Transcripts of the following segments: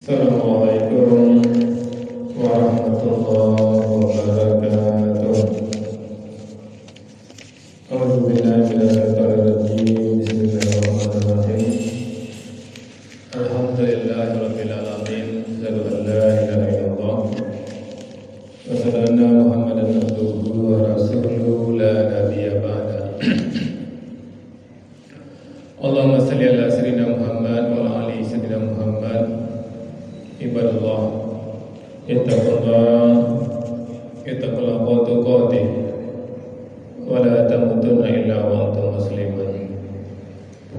Assalamualaikum warahmatullahi wabarakatuh. A'udzubillahi minasyaitonir rajim. Bismillahirrahmanirrahim. Alhamdulillahirabbil alamin. Asyhadu an la ilaha illallah wa asyhadu anna Muhammadan abduhu wa rasuluhu la nabiyya ba'da. Allahumma shalli ala sayyidina Muhammad wa ala ali sayyidina Muhammad. Ibadallah, ittaqullah haqqa tuqatih wa la tamutunna illa wa antum muslimun.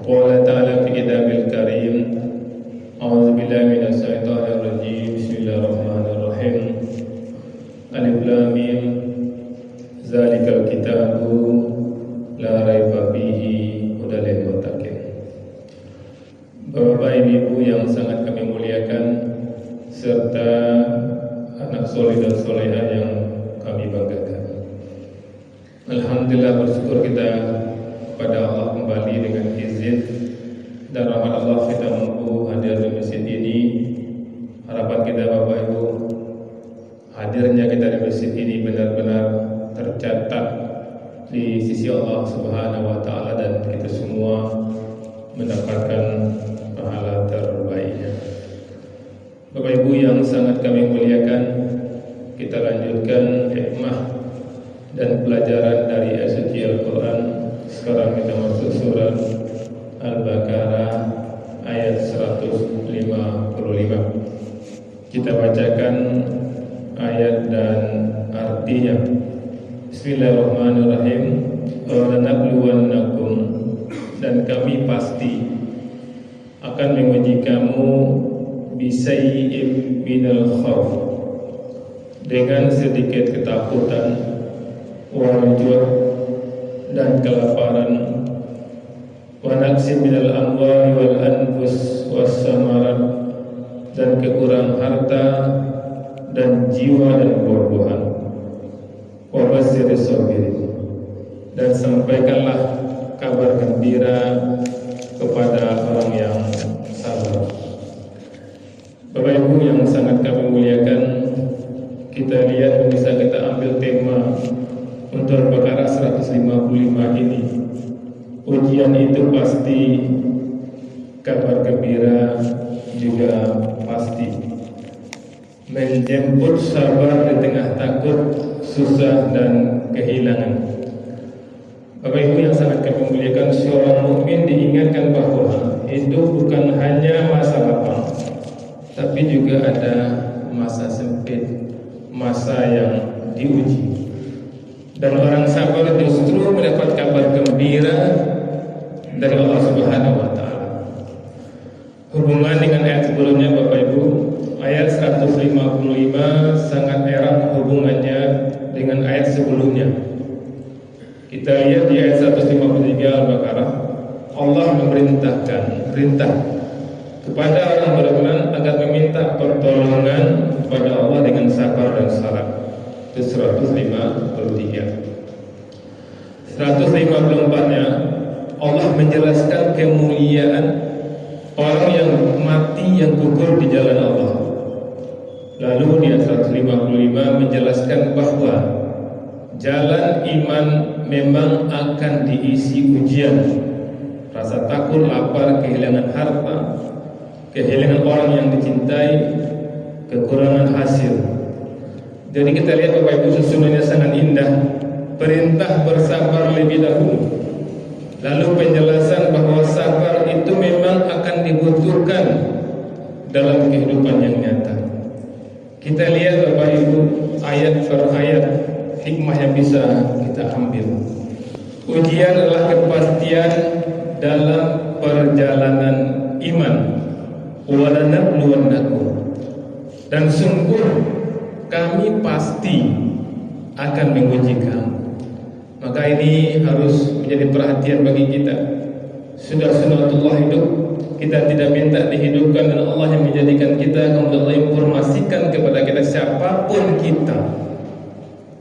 Qala ta'ala fi kitabil karim, a'udzu billahi minasy syaithanir rajim. Bismillahirrahmanirrahim. Alif lam mim. Zalikal kitabu la raiba fihi hudal lil muttaqin. Bapak Ibu yang sangat kami muliakan, serta anak soleh dan solehah yang kami banggakan, alhamdulillah, bersyukur kita kepada Allah kembali dengan izin dan rahmat Allah kita mampu hadir di masjid ini. Harapan kita Bapak Ibu, hadirnya kita di masjid ini benar-benar tercatat di sisi Allah Subhanahu wa Ta'ala, dan kita semua mendapatkan pahala terbaiknya. Bapak Ibu yang sangat kami muliakan, kita lanjutkan hikmah dan pelajaran dari ayat suci Al-Quran. Sekarang kita masuk surat Al-Baqarah ayat 155. Kita bacakan ayat dan artinya. Bismillahirrahmanirrahim. Walanabluwannakum, dan kami pasti akan menguji kamu bisayyin minal khauf, dengan sedikit ketakutan, wal-ju' dan kelaparan, wa naqsin minal amwali wal anfus was samarat, dan kekurangan harta dan jiwa dan buah-buahan, wa basyiris sabirin, dan sampaikanlah kabar gembira kepada orang yang sabar. Bapak Ibu yang sangat kami muliakan, kita lihat, bisa kita ambil tema untuk Al-Baqarah 155 ini. Ujian itu pasti, kabar gembira juga pasti. Menjemput sabar di tengah takut, susah dan kehilangan. Bapak Ibu yang sangat kami muliakan, seorang mukmin diingatkan bahwa hidup bukan hanya masa lapang, tapi juga ada masa sempit, masa yang diuji. Dan orang sabar justru mendapat kabar gembira dari Allah Subhanahu wa Ta'ala. Hubungan dengan ayat sebelumnya Bapak Ibu, ayat 155 sangat erat hubungannya dengan ayat sebelumnya. Kita lihat di ayat 153 Al-Baqarah, Allah memerintahkan, perintah kepada orang beriman agar meminta pertolongan kepada Allah dengan sabar dan salat. Itu 153. 154-nya Allah menjelaskan kemuliaan orang yang mati, yang gugur di jalan Allah. Lalu di ayat 155 menjelaskan bahwa jalan iman memang akan diisi ujian, rasa takut, lapar, kehilangan harta, kehilangan orang yang dicintai, kekurangan hasil. Jadi kita lihat Bapak Ibu, sesungguhnya sangat indah perintah bersabar lebih dahulu, lalu penjelasan bahwa sabar itu memang akan dibutuhkan dalam kehidupan yang nyata. Kita lihat Bapak Ibu, ayat per ayat, hikmah yang bisa kita ambil. Ujian adalah kepastian dalam perjalanan iman. Walanabluwannakum, dan sungguh kami pasti akan menguji kamu. Maka ini harus menjadi perhatian bagi kita. Sudah sunatullah hidup, kita tidak minta dihidupkan, dan Allah yang menjadikan kita. Kemudian Allah informasikan kepada kita, siapapun kita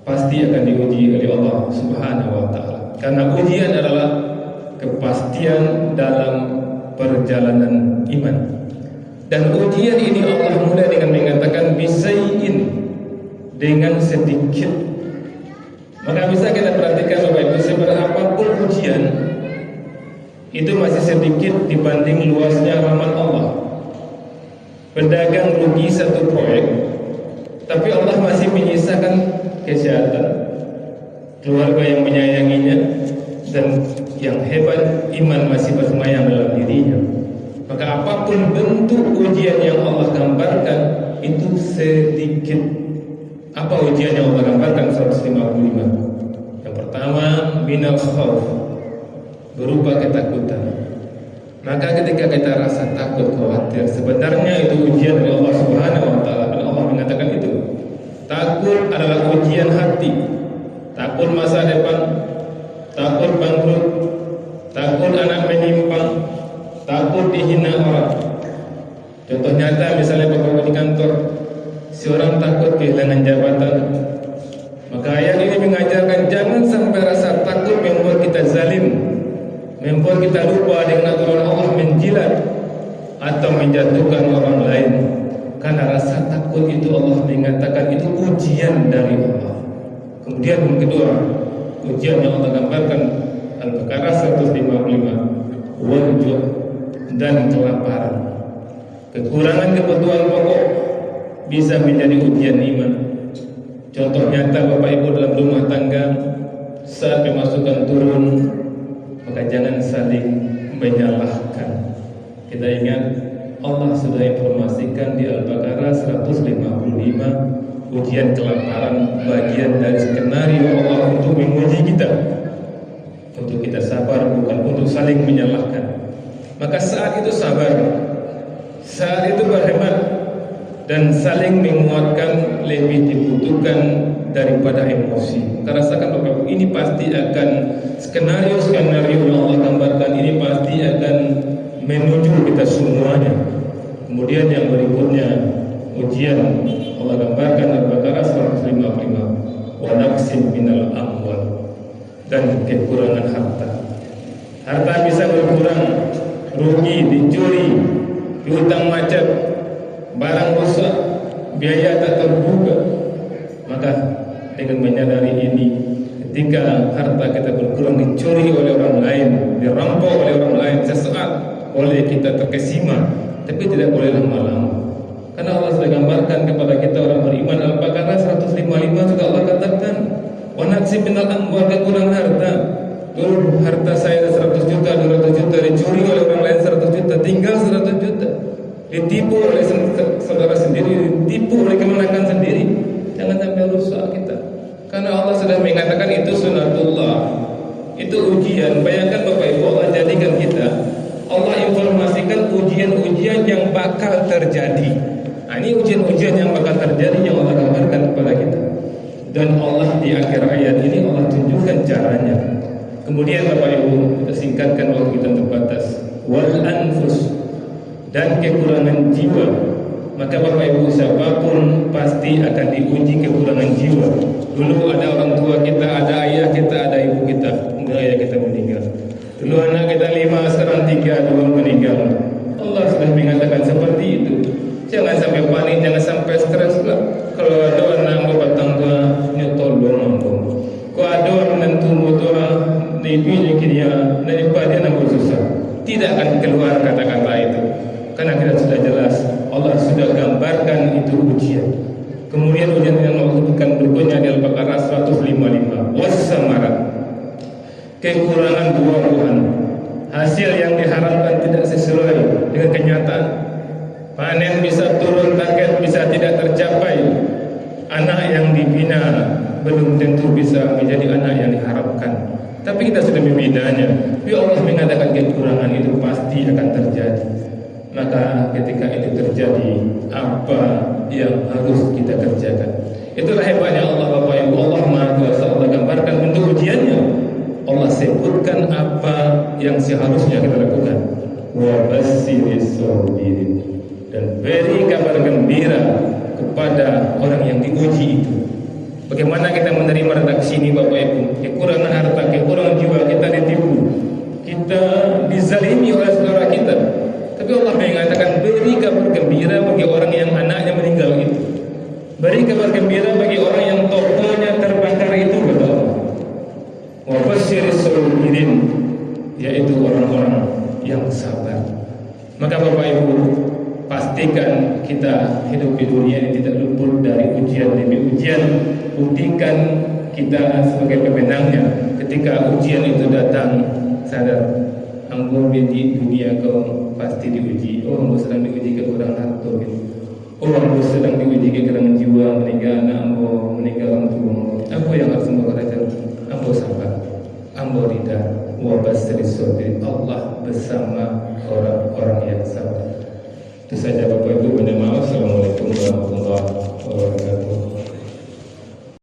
pasti akan diuji oleh Allah Subhanahu wa Ta'ala. Karena ujian adalah kepastian dalam perjalanan iman. Dan ujian ini Allah mulai dengan mengatakan bisai'in, dengan sedikit. Maka bisa kita perhatikan Bapak Ibu, seberapapun ujian itu masih sedikit dibanding luasnya rahmat Allah. Pedagang rugi satu proyek, tapi Allah masih menyisakan kesehatan, keluarga yang menyayanginya, dan yang hebat, iman masih bersemayam dalam dirinya. Maka apapun bentuk ujian yang Allah gambarkan itu sedikit. Apa ujian yang Allah gambarkan? 155. Yang pertama, minal khauf, berupa ketakutan. Maka ketika kita rasa takut, khawatir, sebenarnya itu ujian dari Allah Subhanahu wa taala. Dan Allah mengatakan itu. Takut adalah ujian hati. Takut masa depan, takut bangkrut, takut anak menyimpang, takut dihina orang. Contoh nyata misalnya Bapak di kantor, seorang takut kehilangan jabatan. Maka ayat ini mengajarkan jangan sampai rasa takut membuat kita zalim, membuat kita lupa dengan aturan Allah, menjilat atau menjatuhkan orang lain. Karena rasa takut itu Allah mengatakan itu ujian dari Allah. Kemudian yang kedua, ujian yang Allah gambarkan Al-Baqarah 155, wajud dan kelaparan. Kekurangan kebutuhan pokok bisa menjadi ujian iman. Contoh nyata Bapak Ibu dalam rumah tangga, saat pemasukan turun, maka jangan saling menyalahkan. Kita ingat Allah sudah informasikan di Al-Baqarah 155, ujian kelaparan bagian dari skenario Allah untuk menguji kita, untuk kita sabar, bukan untuk saling menyalahkan. Maka saat itu sabar, saat itu berhemat, dan saling menguatkan lebih dibutuhkan daripada emosi. Karena rasakan Bapak Ibu, ini pasti akan skenario-skenario yang Allah gambarkan ini pasti akan menuju kita semuanya. Kemudian yang berikutnya, ujian Allah gambarkan Al-Baqarah 155, wa naqsim minal amwal, dan kekurangan harta. Harta bisa berkurang, rugi, dicuri, hutang macet, barang rusak, biaya tak terbuka. Maka dengan menyadari ini, ketika harta kita berkurang, dicuri oleh orang lain, dirampok oleh orang lain, sesaat oleh kita terkesima, tapi tidak boleh lama-lama. Karena Allah sudah gambarkan kepada kita orang beriman. Al-Baqarah 155 juga Allah katakan, wa naqsim minal amwal, kekurangan harta. Dulu harta saya 100 juta, 200 juta, dicuri oleh orang lain 100 juta, tinggal 100 juta, ditipu oleh saudara sendiri, ditipu oleh kemenakan sendiri. Jangan sampai rusak kita, karena Allah sudah mengatakan itu sunatullah, itu ujian. Bayangkan Bapak Ibu, Allah jadikan kita, Allah informasikan ujian-ujian yang bakal terjadi. Nah, ini ujian-ujian yang bakal terjadi yang Allah gambarkan kepada kita. Dan Allah di akhir ayat ini Allah tunjukkan caranya. Kemudian Bapak Ibu, kita singkatkan waktu kita terbatas. Wal anfus, dan kekurangan jiwa. Maka Bapak Ibu, siapapun pasti akan diuji kekurangan jiwa. Dulu ada orang tua kita, ada ayah kita, ada ibu kita, kemudian ayah kita meninggal. Dulu anak kita 5, sekarang 3, 2 meninggal. Allah sudah mengatakan seperti itu. Jangan sampai panik, jangan sampai stres lah. Kalau ada anak batang tua nyotol dong. Kalau ada menentu motor lebih dia daripada nak susah, tidak akan keluar kata-kata itu. Karena kita sudah jelas, Allah sudah gambarkan itu ujian. Kemudian ujian yang Allah sebutkan berikutnya di Al-Baqarah 155, was-samarat, kekurangan buah-buahan, hasil yang diharapkan tidak sesuai dengan kenyataan. Panen bisa turun target, bisa tidak tercapai. Anak yang dibina belum tentu bisa menjadi anak yang diharapkan. Tapi kita sudah membinanya. Tapi Allah mengatakan kekurangan itu pasti akan terjadi. Maka ketika itu terjadi, apa yang harus kita kerjakan? Itulah hebatnya Allah Bapak Ibu. Allah Maha Kuasa. Allah gambarkan bentuk ujiannya. Allah sebutkan apa yang seharusnya kita lakukan. Wa basyyiris sabirin, dan beri kabar gembira kepada orang yang diuji itu. Bagaimana kita menerima redaksi ini Bapak Ibu? Kekurangan harta, kekurangan jiwa, kita ditipu, kita dizalimi oleh saudara kita. Tapi Tapi Allah mengatakan beri kabar gembira bagi orang yang anaknya meninggal itu. Beri kabar gembira bagi orang yang tokonya terbakar itu, kata Allah. Wa basyiris sabirin, yaitu orang-orang yang sabar. Maka Bapak Ibu, pastikan kita hidup di dunia ini tidak luput dari ujian demi ujian. Buktikan kita sebagai pemenangnya. Ketika ujian itu datang, sadar, anggur di dunia kau pasti diuji. Oh, anggur sedang diuji kekurangan harta gitu. Oh, anggur sedang diuji kekurangan jiwa, meninggal anak anggur, meninggal orang tua. Apa yang harus anggur kerjakan? Anggur sabar, anggur ridha. Wa basyiris sabirin, Allah bersama orang-orang yang sabar. Itu saja Bapak Ibu. Assalamualaikum warahmatullahi wabarakatuh.